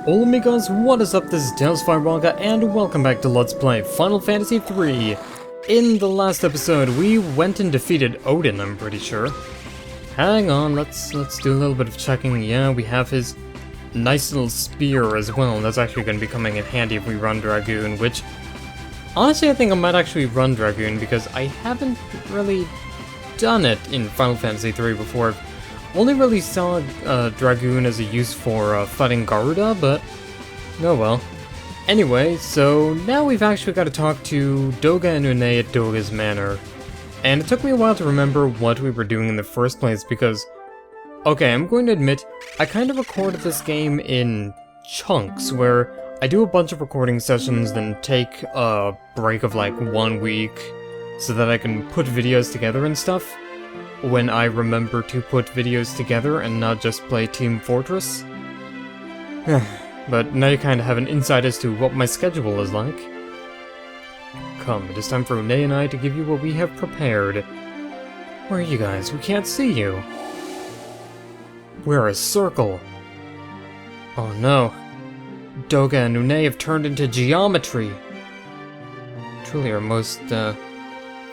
Hola amigos, what is up? This is Doga and welcome back to Let's Play Final Fantasy III. In the last episode, we went and defeated Odin, I'm pretty sure. Hang on, let's do a little bit of checking. Yeah, we have his nice little spear as well. That's actually going to be coming in handy if we run Dragoon, which... honestly, I think I might actually run Dragoon, because I haven't really done it in Final Fantasy III before. I've only really saw Dragoon as a use for fighting Garuda, but oh well. Anyway, so now we've actually got to talk to Doga and Unei at Doga's Manor. And it took me a while to remember what we were doing in the first place because, okay, I'm going to admit, I kind of recorded this game in chunks, where I do a bunch of recording sessions, then take a break of like 1 week, so that I can put videos together and stuff, when I remember to put videos together and not just play Team Fortress. But now you kind of have an insight as to what my schedule is like. Come, it is time for Unei and I to give you what we have prepared. Where are you guys? We can't see you. We're a circle. Oh no. Doga and Unei have turned into geometry. Truly our most,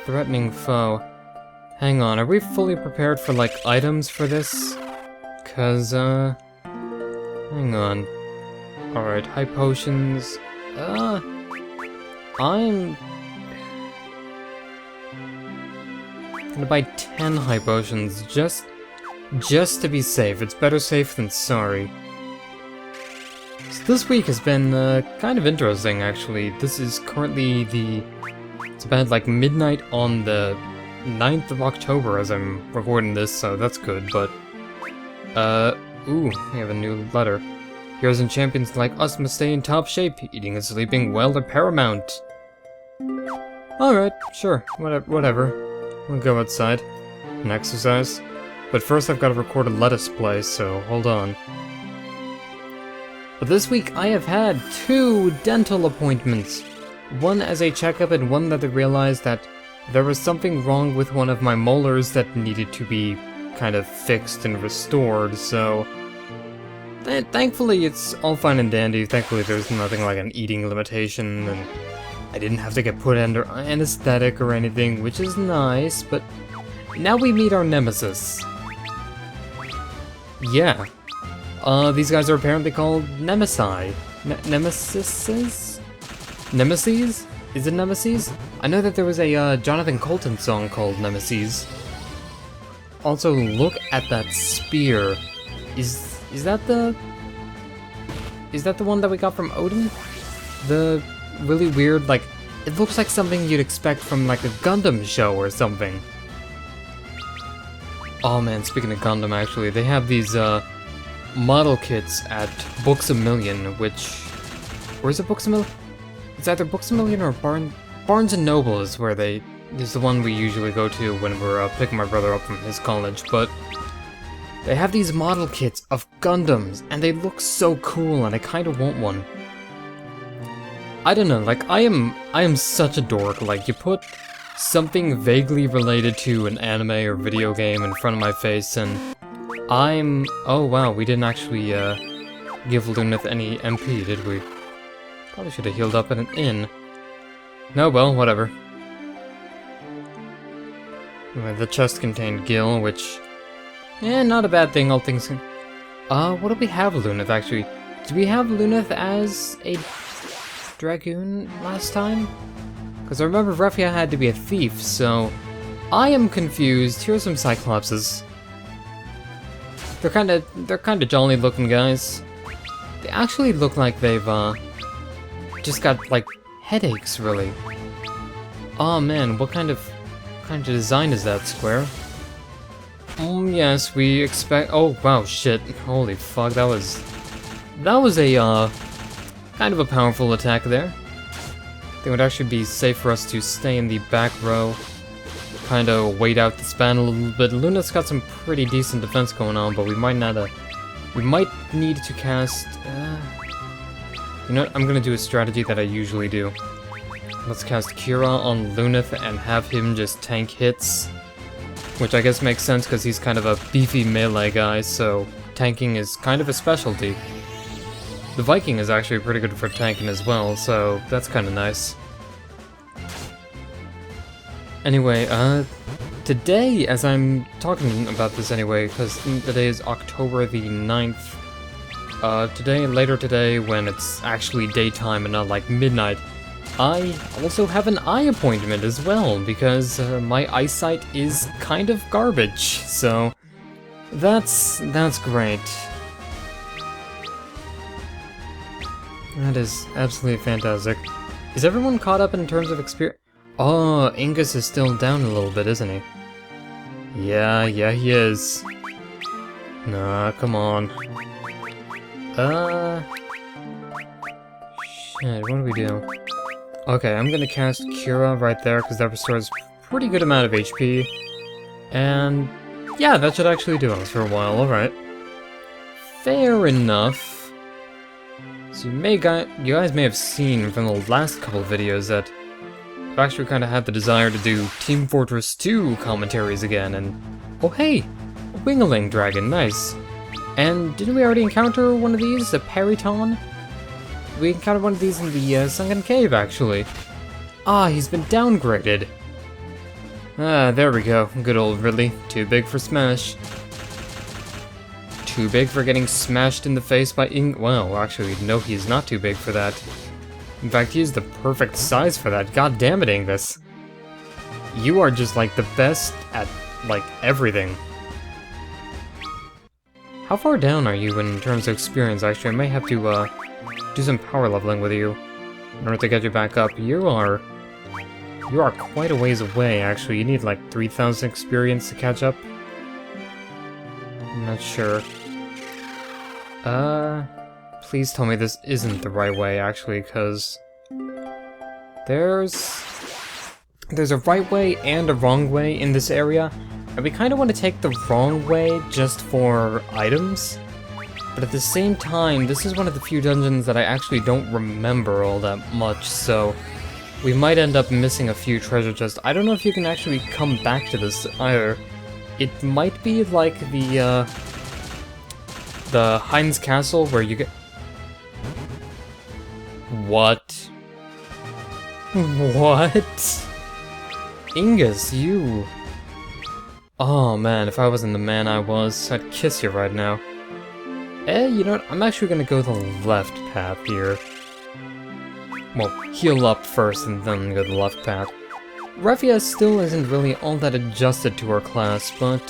threatening foe. Hang on, are we fully prepared for, like, items for this? Cause, hang on. Alright, high potions. I'm gonna buy 10 high potions, just to be safe. It's better safe than sorry. So this week has been, kind of interesting, actually. This is currently it's about, like, midnight on the 9th of October as I'm recording this, so that's good, but... ooh, we have a new letter. Heroes and champions like us must stay in top shape. Eating and sleeping well are paramount. Alright, sure, whatever. We'll go outside and exercise. But first I've got to record a Lettuce Play, so hold on. But this week I have had 2 dental appointments. One as a checkup and one that I realized that there was something wrong with one of my molars that needed to be kind of fixed and restored, so... thankfully it's all fine and dandy. Thankfully there's nothing like an eating limitation, and I didn't have to get put under anesthetic or anything, which is nice, but... now we meet our nemesis. Yeah. These guys are apparently called Nemesi. Nemesises? Nemesis? Is it Nemesis? I know that there was a Jonathan Colton song called Nemesis. Also, look at that spear. Is that the one that we got from Odin? The really weird, like, it looks like something you'd expect from like a Gundam show or something. Oh man, speaking of Gundam, actually, they have these model kits at Books A Million, where is it Books A Million? It's either Books A Million or Barnes & Noble is the one we usually go to when we're picking my brother up from his college, but they have these model kits of Gundams, and they look so cool, and I kind of want one. I don't know, like, I am such a dork. Like, you put something vaguely related to an anime or video game in front of my face, and oh wow, we didn't actually give Luneth any MP, did we? Probably should have healed up at an inn. No, well, whatever. Anyway, the chest contained Gil, which... not a bad thing, all things... what do we have Luneth, actually? Did we have Luneth as a Dragoon last time? Because I remember Refia had to be a thief, so... I am confused. Here's some Cyclopses. They're kinda jolly looking guys. They actually look like they've, just got, like, headaches, really. Oh man, what kind of design is that, Square? Yes, we expect... oh, wow, shit. Holy fuck, that was a, kind of a powerful attack there. I think it would actually be safe for us to stay in the back row, kinda wait out the span a little bit. Luna's got some pretty decent defense going on, but we might need to cast, you know what, I'm gonna do a strategy that I usually do. Let's cast Kira on Luneth and have him just tank hits. Which I guess makes sense because he's kind of a beefy melee guy, so tanking is kind of a specialty. The Viking is actually pretty good for tanking as well, so that's kind of nice. Anyway, today, as I'm talking about this anyway, because today is October the 9th, later today, when it's actually daytime and not like midnight, I also have an eye appointment as well, because my eyesight is kind of garbage, so that's great. That is absolutely fantastic. Is everyone caught up in terms of experience? Oh, Ingus is still down a little bit, isn't he? Yeah, he is. Nah, come on. Shit, what do we do? Okay, I'm gonna cast Cura right there, because that restores pretty good amount of HP. And yeah, that should actually do us for a while, alright. Fair enough. So you guys may have seen from the last couple of videos that I've actually kind of had the desire to do Team Fortress 2 commentaries again, and oh hey! A Wingaling Dragon, nice. And didn't we already encounter one of these, a Periton? We encountered one of these in the Sunken Cave, actually. Ah, he's been downgraded. Ah, there we go. Good old Ridley. Too big for Smash. Too big for getting smashed in the face by well, actually, no, he's not too big for that. In fact, he's the perfect size for that. God damn it, Ingus. You are just, like, the best at, like, everything. How far down are you in terms of experience? Actually, I may have to, do some power leveling with you in order to get you back up. You are quite a ways away, actually. You need, like, 3,000 experience to catch up. I'm not sure. Please tell me this isn't the right way, actually, because there's a right way and a wrong way in this area, and we kind of want to take the wrong way just for items, but at the same time, this is one of the few dungeons that I actually don't remember all that much, so we might end up missing a few treasure chests. I don't know if you can actually come back to this either. It might be like the Heinz Castle where you get... What? What? Ingus, you... Oh man, if I wasn't the man I was, I'd kiss you right now. You know what? I'm actually gonna go the left path here. Well, heal up first and then go the left path. Refia still isn't really all that adjusted to her class, but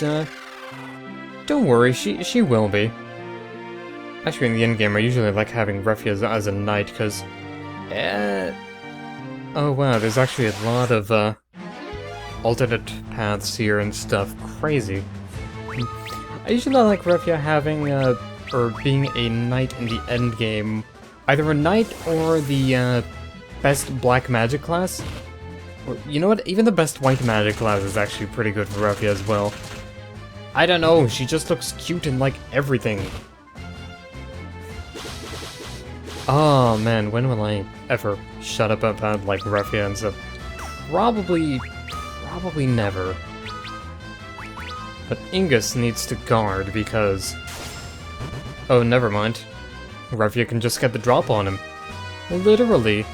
don't worry, she will be. Actually, in the endgame, I usually like having Refia as a knight, because... oh wow, there's actually a lot of, alternate paths here and stuff. Crazy. I usually like Refia having, or being a knight in the endgame. Either a knight or the, best black magic class. Or, you know what, even the best white magic class is actually pretty good for Refia as well. I don't know, she just looks cute in, like, everything. Oh man, when will I ever shut up about, like, Refia and stuff? Probably never. But Ingus needs to guard because... Oh, never mind. Refia can just get the drop on him. Literally.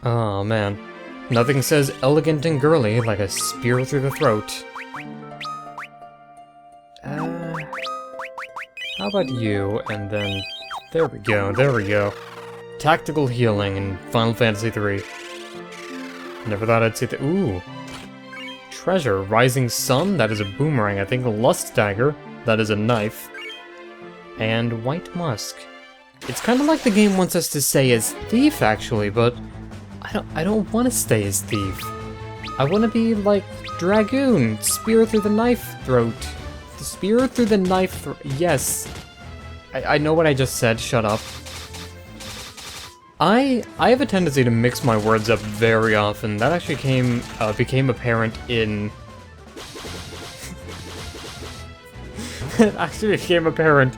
Oh man. Nothing says elegant and girly like a spear through the throat. How about you, and then... There we go. Tactical healing in Final Fantasy III. Never thought I'd see the... Ooh. Treasure. Rising Sun, that is a boomerang. I think a Lust Dagger, that is a knife. And White Musk. It's kind of like the game wants us to stay as Thief, actually, but... I don't want to stay as Thief. I want to be like Dragoon, spear through the knife throat. The spear through the knife throat. Yes. I know what I just said, shut up. I have a tendency to mix my words up very often. That actually became apparent in... It actually became apparent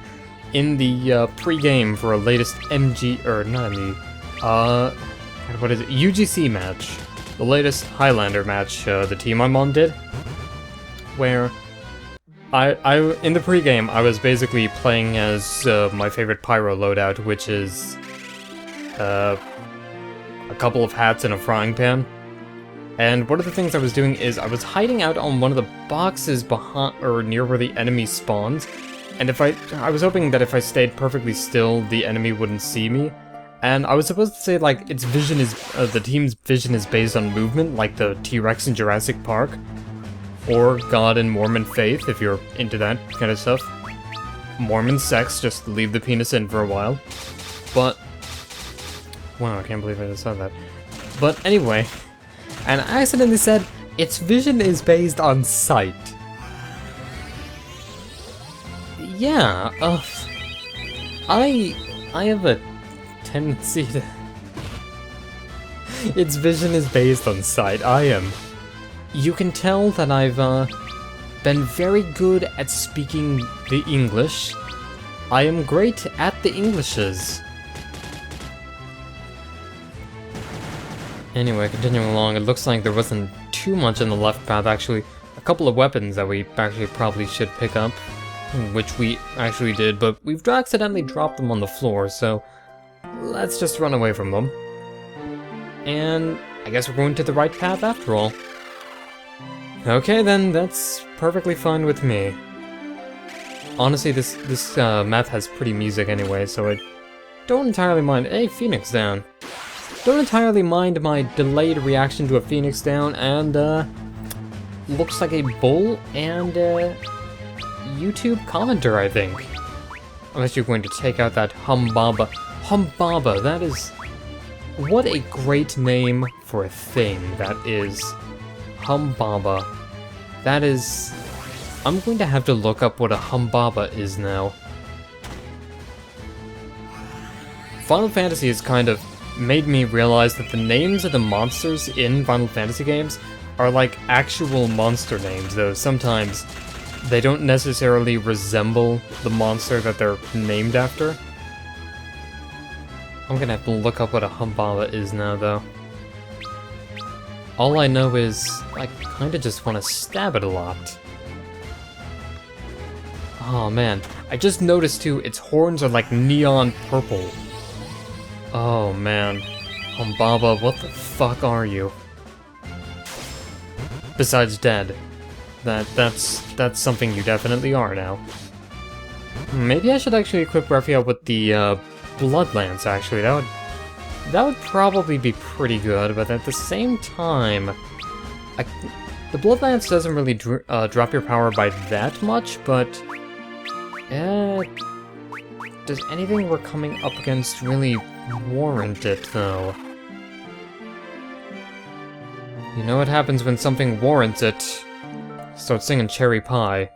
in the pre-game for a latest MG... or not MG... what is it? UGC match. The latest Highlander match the team I'm on did. Where in the pregame, I was basically playing as my favorite pyro loadout, which is a couple of hats and a frying pan. And one of the things I was doing is I was hiding out on one of the boxes behind or near where the enemy spawns. And if I was hoping that if I stayed perfectly still, the enemy wouldn't see me. And I was supposed to say, like, its vision is, the team's vision is based on movement, like the T-Rex in Jurassic Park. Or God and Mormon faith, if you're into that kind of stuff. Mormon sex, just leave the penis in for a while. But, wow, I can't believe I just said that. But anyway, and I accidentally said, its vision is based on sight. Yeah, I have a tendency to... Its vision is based on sight. You can tell that I've been very good at speaking the English. I am great at the Englishes. Anyway, continuing along, it looks like there wasn't too much in the left path, actually. A couple of weapons that we actually probably should pick up, which we actually did, but we've accidentally dropped them on the floor, so let's just run away from them. And I guess we're going to the right path after all. Okay then, that's perfectly fine with me. Honestly, this map has pretty music anyway, so I don't entirely mind. Hey, Phoenix down. Don't entirely mind my delayed reaction to a Phoenix down, and looks like a bull and YouTube commenter, I think. Unless you're going to take out that Humbaba. Humbaba, that is... What a great name for a thing that is. Humbaba. That is... I'm going to have to look up what a Humbaba is now. Final Fantasy has kind of made me realize that the names of the monsters in Final Fantasy games are like actual monster names, though sometimes they don't necessarily resemble the monster that they're named after. I'm gonna have to look up what a Humbaba is now, though. All I know is I kinda just want to stab it a lot. Oh man, I just noticed too, its horns are like neon purple. Oh man. Humbaba, what the fuck are you? Besides dead. That's something you definitely are now. Maybe I should actually equip Raphia with the Blood Lance, actually. That would probably be pretty good, but at the same time... the Blood Lance doesn't really drop your power by that much, but... does anything we're coming up against really warrant it, though? You know what happens when something warrants it? Start singing Cherry Pie.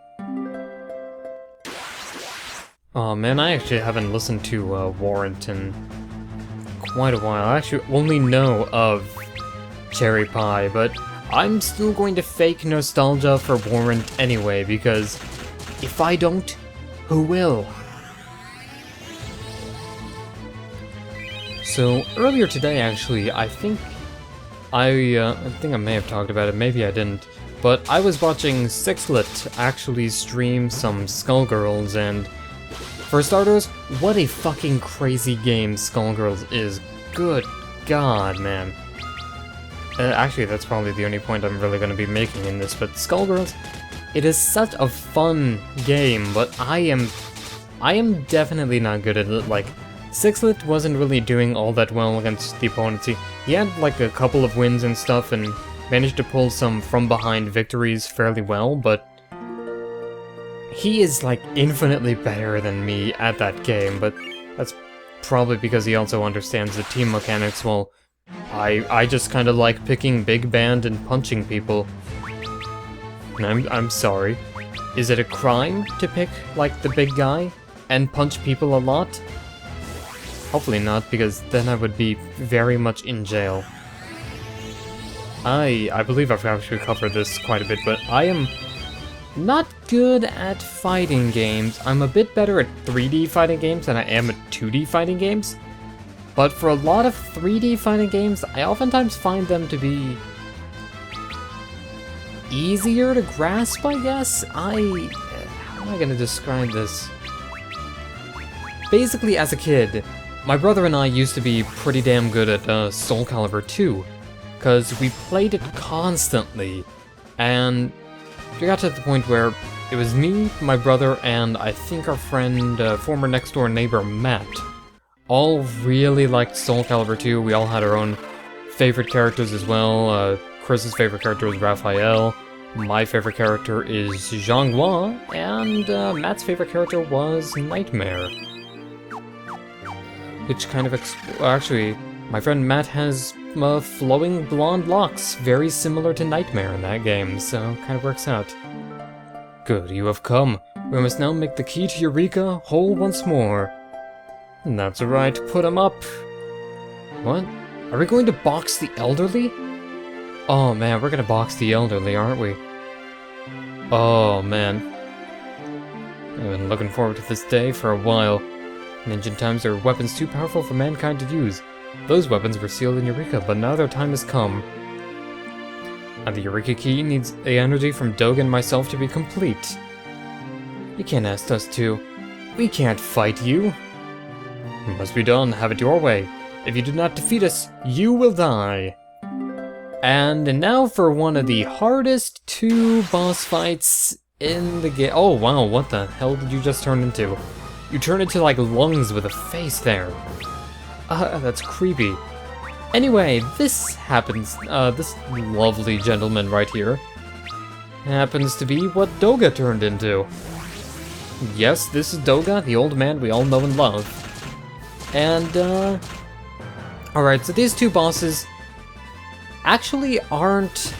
Oh man, I actually haven't listened to Warrant in quite a while. I actually only know of Cherry Pie, but I'm still going to fake nostalgia for Warrant anyway, because if I don't, who will? So, earlier today, actually, I think I may have talked about it, maybe I didn't, but I was watching Sixlet actually stream some Skullgirls, and for starters, what a fucking crazy game Skullgirls is. Good God, man. Actually, that's probably the only point I'm really going to be making in this, but Skullgirls, it is such a fun game, but I am definitely not good at it. Like, Sixlet wasn't really doing all that well against the opponents. He had like a couple of wins and stuff and managed to pull some from-behind victories fairly well, but he is like infinitely better than me at that game, but that's probably because he also understands the team mechanics, while I just kind of like picking big band and punching people. And I'm sorry. Is it a crime to pick like the big guy and punch people a lot? Hopefully not, because then I would be very much in jail. I believe I've actually covered this quite a bit, but I am not good at fighting games. I'm a bit better at 3D fighting games than I am at 2D fighting games. But for a lot of 3D fighting games, I oftentimes find them to be easier to grasp, I guess. am I gonna describe this? Basically, as a kid, my brother and I used to be pretty damn good at Soul Calibur 2, because we played it constantly, and we got to the point where it was me, my brother, and I think our friend, former next-door neighbor, Matt, all really liked Soul Calibur 2. We all had our own favorite characters as well. Chris's favorite character was Raphael, my favorite character is Zhanghua, and Matt's favorite character was Nightmare. Which kind of actually, my friend Matt has flowing blonde locks, very similar to Nightmare in that game, so kind of works out. Good, you have come. We must now make the key to Eureka whole once more. That's right, put him up. What? Are we going to box the elderly? Oh man, we're gonna box the elderly, aren't we? Oh man. I've been looking forward to this day for a while. In ancient times, there were weapons too powerful for mankind to use. Those weapons were sealed in Eureka, but now their time has come. And the Eureka key needs the energy from Doga and myself to be complete. You can't ask us to. We can't fight you. It must be done. Have it your way. If you do not defeat us, you will die. And now for one of the hardest 2 boss fights in the game. Oh wow, what the hell did you just turn into? You turn into like lungs with a face there. That's creepy. Anyway, this happens, this lovely gentleman right here happens to be what Doga turned into. Yes, this is Doga, the old man we all know and love. And, alright, so these 2 bosses actually aren't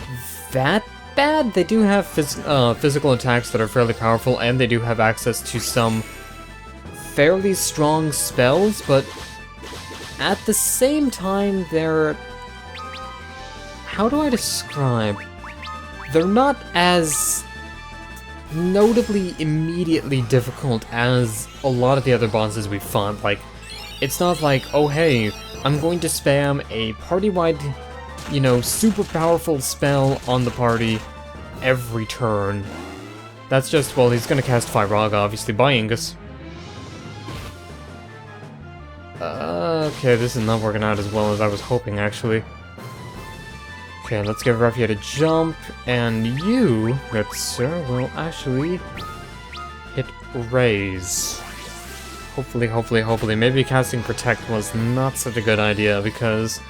that bad. They do have physical attacks that are fairly powerful, and they do have access to some fairly strong spells, but at the same time, they're... how do I describe? They're not as notably immediately difficult as a lot of the other bosses we fought. Like, it's not like, oh hey, I'm going to spam a party-wide, you know, super powerful spell on the party every turn. That's just, well, he's gonna cast Firaga, obviously, by Ingus. Okay, this is not working out as well as I was hoping, actually. Okay, let's give Raffia to jump, and you, good sir, will actually hit raise. Hopefully. Maybe casting Protect was not such a good idea, because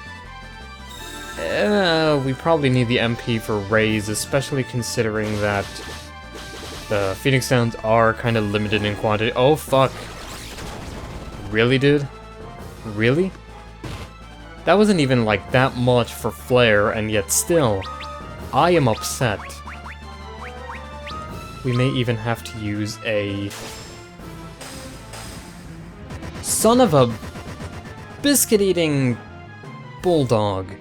we probably need the MP for raise, especially considering that the Phoenix Stones are kind of limited in quantity. Oh, fuck. Really, dude? Really? That wasn't even like that much for Flare, and yet still, I am upset. We may even have to use a... son of a biscuit-eating bulldog.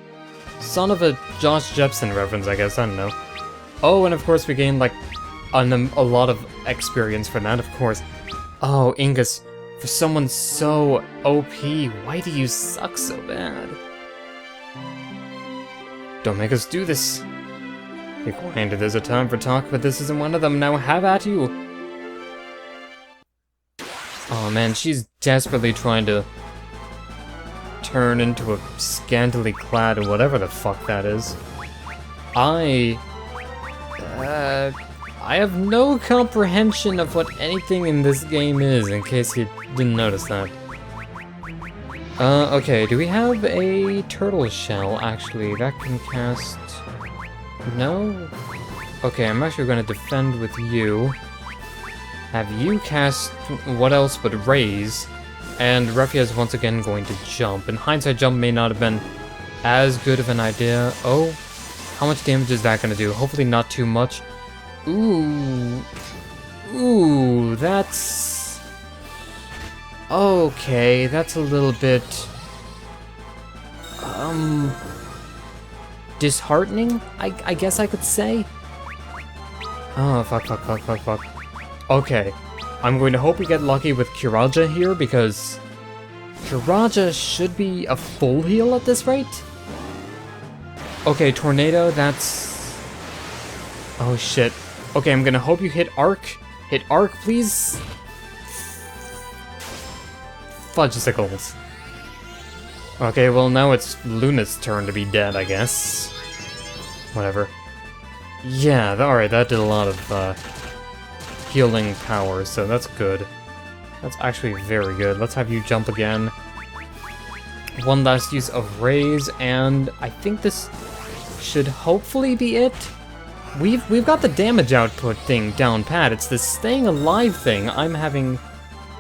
Son of a Josh Jepson reference, I guess, I don't know. Oh, and of course we gained like a lot of experience for that, of course. Oh, Ingus. For someone so OP, why do you suck so bad? Don't make us do this. Be quiet, there's a time for talk, but this isn't one of them. Now have at you. Oh man, she's desperately trying to turn into a scantily clad or whatever the fuck that is. I have no comprehension of what anything in this game is, in case you didn't notice that. Okay, do we have a turtle shell, actually, that can cast... no? Okay, I'm actually gonna defend with you. Have you cast what else but raise, and Raffia is once again going to jump. In hindsight, jump may not have been as good of an idea. Oh, how much damage is that gonna do? Hopefully not too much. Ooh, that's... okay, that's a little bit... disheartening, I guess I could say? Oh, fuck. Okay, I'm going to hope we get lucky with Kiraja here, because Kiraja should be a full heal at this rate? Okay, Tornado, that's... oh shit. Okay, I'm gonna hope you hit Arc, Hit arc, please. Fudgesicles. Okay, well now it's Luna's turn to be dead, I guess. Whatever. Yeah, alright, that did a lot of healing power, so that's good. That's actually very good. Let's have you jump again. One last use of raise, and I think this should hopefully be it. We've got the damage output thing down pat. It's the staying alive thing I'm having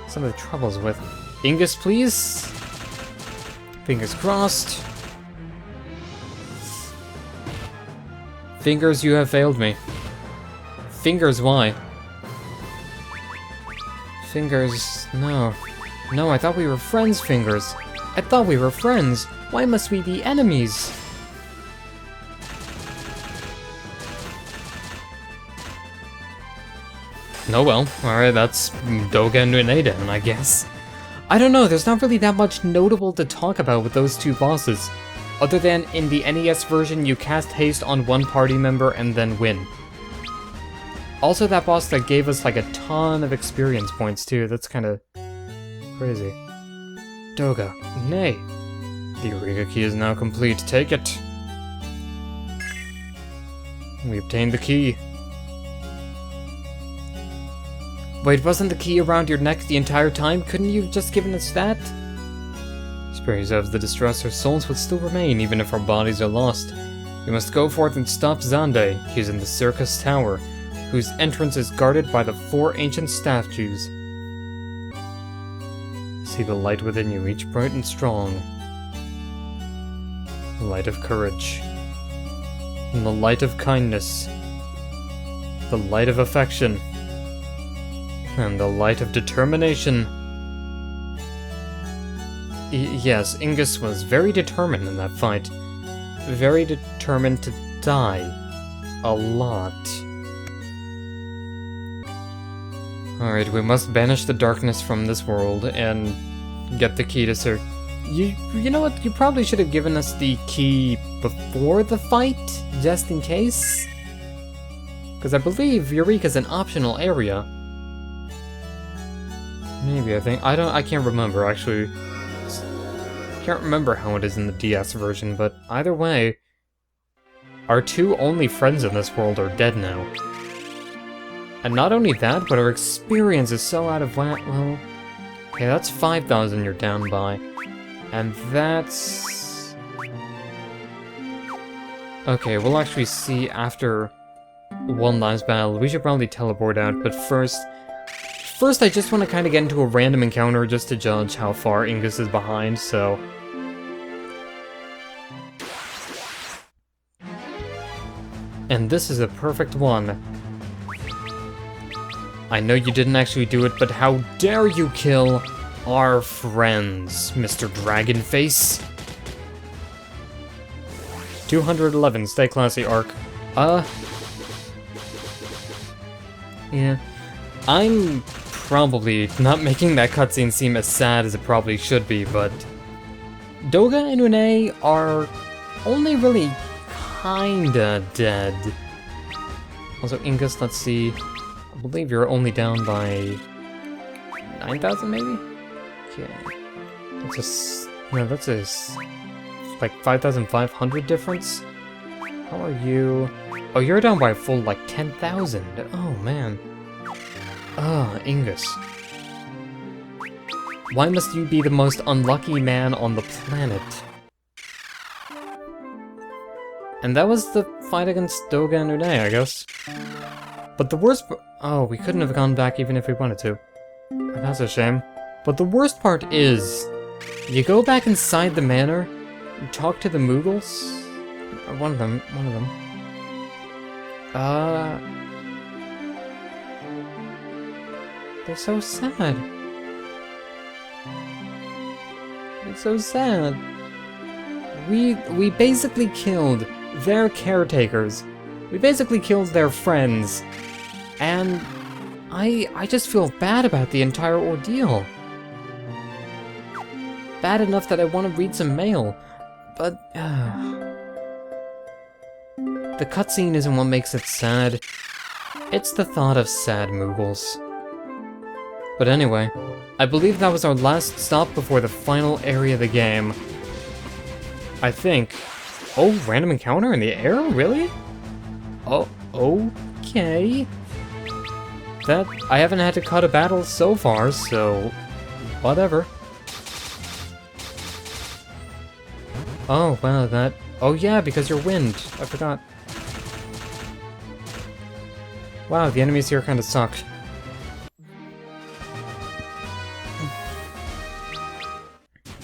some of the troubles with. Ingus, please. Fingers crossed. Fingers, you have failed me. Fingers, why? Fingers, no. No, I thought we were friends, Fingers. I thought we were friends. Why must we be enemies? No, well, alright, that's Doga and Unei then, I guess. I don't know, there's not really that much notable to talk about with those two bosses, other than in the NES version you cast haste on one party member and then win. Also that boss that gave us like a ton of experience points too, that's kinda crazy. Doga, Unei. The Eureka key is now complete, take it. We obtained the key. Wait, wasn't the key around your neck the entire time? Couldn't you have just given us that? Spare yourselves the distress, our souls would still remain even if our bodies are lost. We must go forth and stop Xande. He is in the Circus Tower, whose entrance is guarded by the 4 ancient statues. See the light within you, each bright and strong. The light of courage. And the light of kindness. The light of affection. And the light of determination. Yes, Ingus was very determined in that fight. Very determined to die. A lot. Alright, we must banish the darkness from this world and get the key to Sir. You know what? You probably should have given us the key before the fight, just in case. Because I believe Eureka's an optional area. Maybe, I think. I can't remember, actually. Can't remember how it is in the DS version, but either way, our 2 only friends in this world are dead now. And not only that, but our experience is so out of whack. Well, okay, that's 5,000 you're down by. And that's... Okay, we'll actually see after one last battle. We should probably teleport out, but first, I just want to kind of get into a random encounter just to judge how far Ingus is behind, so... And this is a perfect one. I know you didn't actually do it, but how dare you kill our friends, Mr. Dragonface? 211, stay classy, Arc. Yeah. I'm probably not making that cutscene seem as sad as it probably should be, but Doga and Unei are only really kinda dead. Also, Ingus, let's see. I believe you're only down by 9,000, maybe? Okay. That's a like 5,500 difference? How are you? Oh, you're down by a full, like, 10,000. Oh, man. Ah, Ingus. Why must you be the most unlucky man on the planet? And that was the fight against Doga and Unei, I guess. But the worst oh, we couldn't have gone back even if we wanted to. That's a shame. But the worst part is, you go back inside the manor, you talk to the Moogles, or one of them. They're so sad. It's so sad. We basically killed their caretakers. We basically killed their friends. And I just feel bad about the entire ordeal. Bad enough that I want to read some mail. But the cutscene isn't what makes it sad. It's the thought of sad Moogles. But anyway, I believe that was our last stop before the final area of the game. I think. Oh, random encounter in the air? Really? Oh, okay. That, I haven't had to cut a battle so far, so whatever. Oh, wow, that... Oh yeah, because you're wind. I forgot. Wow, the enemies here kind of suck.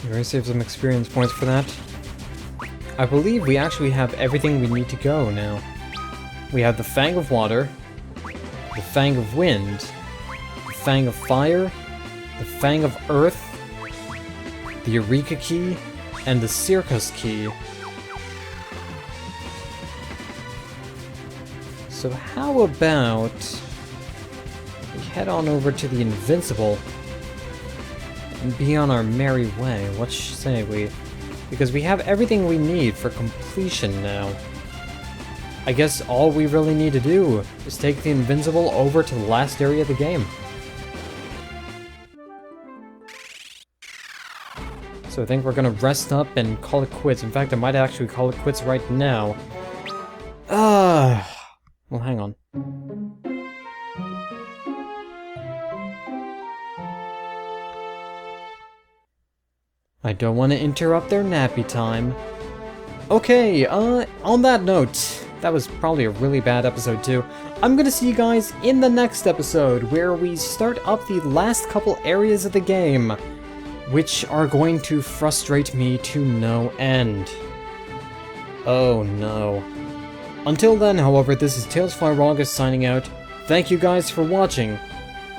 You're gonna save some experience points for that. I believe we actually have everything we need to go now. We have the Fang of Water, the Fang of Wind, the Fang of Fire, the Fang of Earth, the Eureka Key, and the Circus Key. So how about we head on over to the Invincible and be on our merry way? What say we? Because we have everything we need for completion now. I guess all we really need to do is take the Invincible over to the last area of the game. So I think we're gonna rest up and call it quits. In fact, I might actually call it quits right now. Well, hang on. I don't want to interrupt their nappy time. Okay, on that note, that was probably a really bad episode too. I'm gonna see you guys in the next episode, where we start up the last couple areas of the game, which are going to frustrate me to no end. Oh no. Until then, however, this is Tales Fly Rongus signing out. Thank you guys for watching,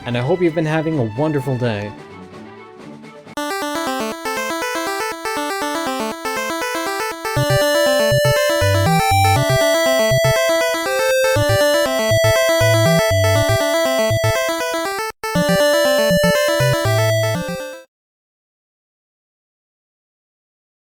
and I hope you've been having a wonderful day.